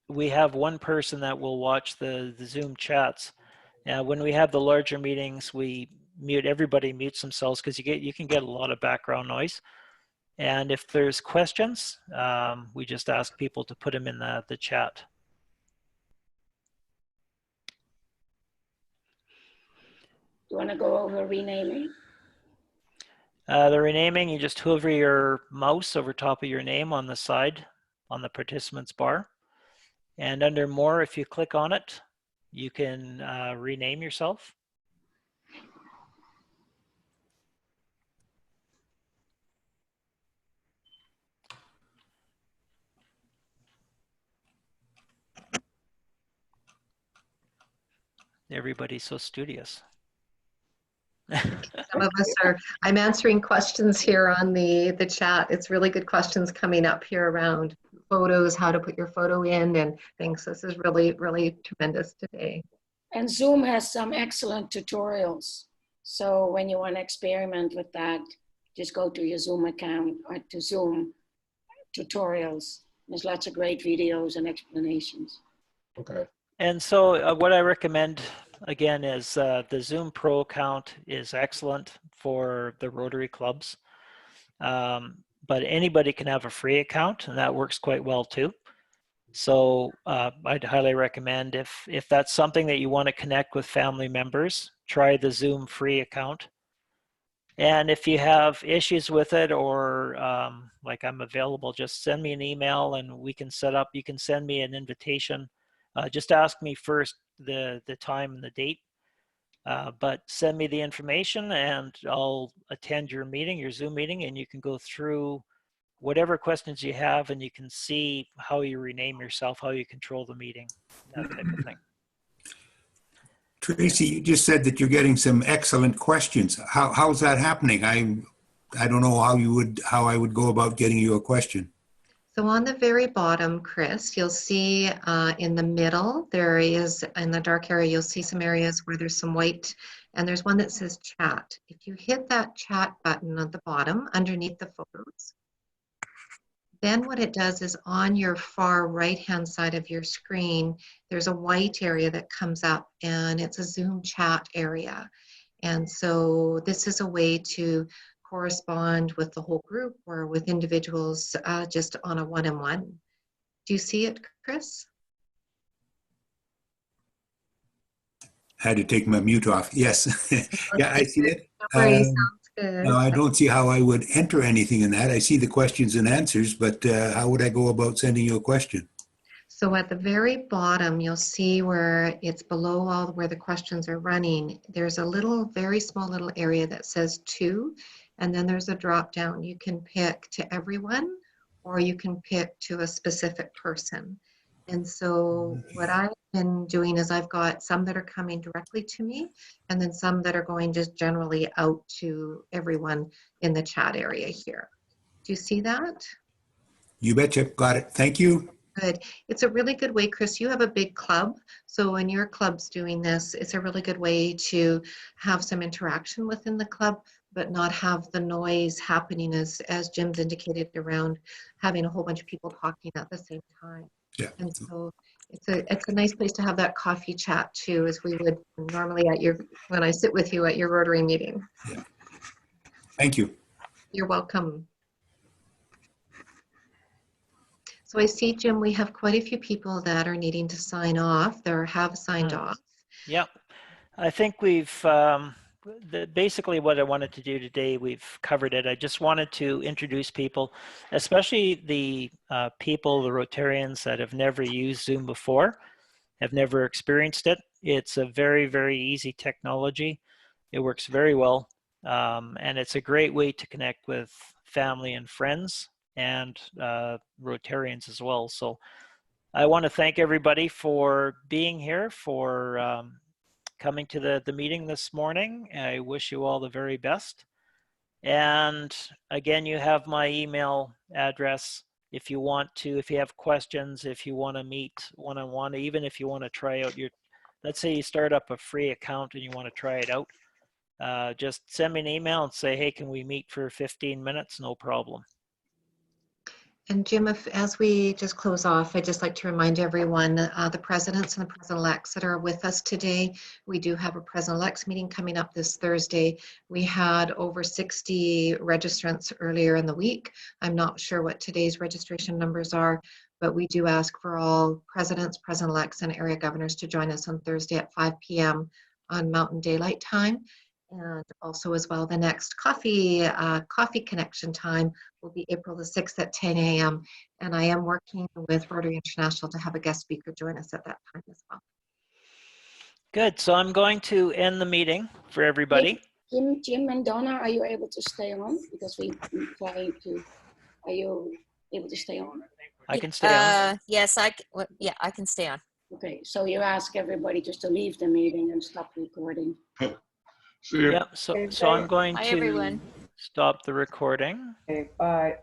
we have one person that will watch the Zoom chats. When we have the larger meetings, we mute, everybody mutes themselves because you can get a lot of background noise. And if there's questions, we just ask people to put them in the chat. Do you want to go over renaming? The renaming, you just hover your mouse over top of your name on the side on the participants bar. And under more, if you click on it, you can rename yourself. Everybody's so studious. Some of us are, I'm answering questions here on the chat. It's really good questions coming up here around photos, how to put your photo in and things. This is really, really tremendous today. And Zoom has some excellent tutorials. So when you want to experiment with that, just go to your Zoom account or to Zoom tutorials. There's lots of great videos and explanations. Okay. And so what I recommend again is the Zoom Pro account is excellent for the Rotary clubs. But anybody can have a free account and that works quite well too. So I'd highly recommend if that's something that you want to connect with family members, try the Zoom free account. And if you have issues with it or like I'm available, just send me an email and we can set up, you can send me an invitation. Just ask me first the time and the date, but send me the information and I'll attend your meeting, your Zoom meeting, and you can go through whatever questions you have and you can see how you rename yourself, how you control the meeting, that type of thing. Tracy, you just said that you're getting some excellent questions. How's that happening? I don't know how I would go about getting you a question. So on the very bottom, Chris, you'll see in the middle, there is, in the dark area, you'll see some areas where there's some white, and there's one that says chat. If you hit that chat button at the bottom, underneath the photos, then what it does is on your far right-hand side of your screen, there's a white area that comes up, and it's a Zoom chat area. And so this is a way to correspond with the whole group or with individuals just on a one-on-one. Do you see it, Chris? I had to take my mute off. Yes. Yeah, I see it. Sounds good. No, I don't see how I would enter anything in that. I see the questions and answers, but how would I go about sending you a question? So at the very bottom, you'll see where it's below all where the questions are running. There's a little, very small little area that says to, and then there's a drop down. You can pick to everyone, or you can pick to a specific person. And so what I've been doing is I've got some that are coming directly to me, and then some that are going just generally out to everyone in the chat area here. Do you see that? You betcha. Got it. Thank you. Good. It's a really good way, Chris. You have a big club. So when your club's doing this, it's a really good way to have some interaction within the club, but not have the noise happening as Jim's indicated around having a whole bunch of people talking at the same time. Yeah. And so it's a nice place to have that coffee chat too, as we would normally when I sit with you at your Rotary meeting. Yeah. Thank you. You're welcome. So I see, Jim, we have quite a few people that are needing to sign off or have signed off. Yep. I think we've, basically what I wanted to do today, we've covered it. I just wanted to introduce people, especially the people, the Rotarians that have never used Zoom before, have never experienced it. It's a very, very easy technology. It works very well. And it's a great way to connect with family and friends and Rotarians as well. So I want to thank everybody for being here, for coming to the meeting this morning. I wish you all the very best. And again, you have my email address if you want to, if you have questions, if you want to meet one-on-one, even if you want to try out your, let's say you start up a free account and you want to try it out, just send me an email and say, hey, can we meet for 15 minutes? No problem. And Jim, as we just close off, I'd just like to remind everyone, the presidents and the president-elects that are with us today, we do have a president-elects meeting coming up this Thursday. We had over 60 registrants earlier in the week. I'm not sure what today's registration numbers are, but we do ask for all presidents, president-elects, and area governors to join us on Thursday at 5 p.m. on Mountain Daylight Time. And also as well, the next coffee connection time will be April the 6th at 10 a.m. And I am working with Rotary International to have a guest speaker join us at that time as well. Good, so I'm going to end the meeting for everybody. Jim and Donna, are you able to stay on? Because we try to, are you able to stay on? I can stay on. Yes, yeah, I can stay on. Okay, so you ask everybody just to leave the meeting and stop recording. See you. Yeah, so I'm going Bye, to everyone. stop the recording. Okay, bye.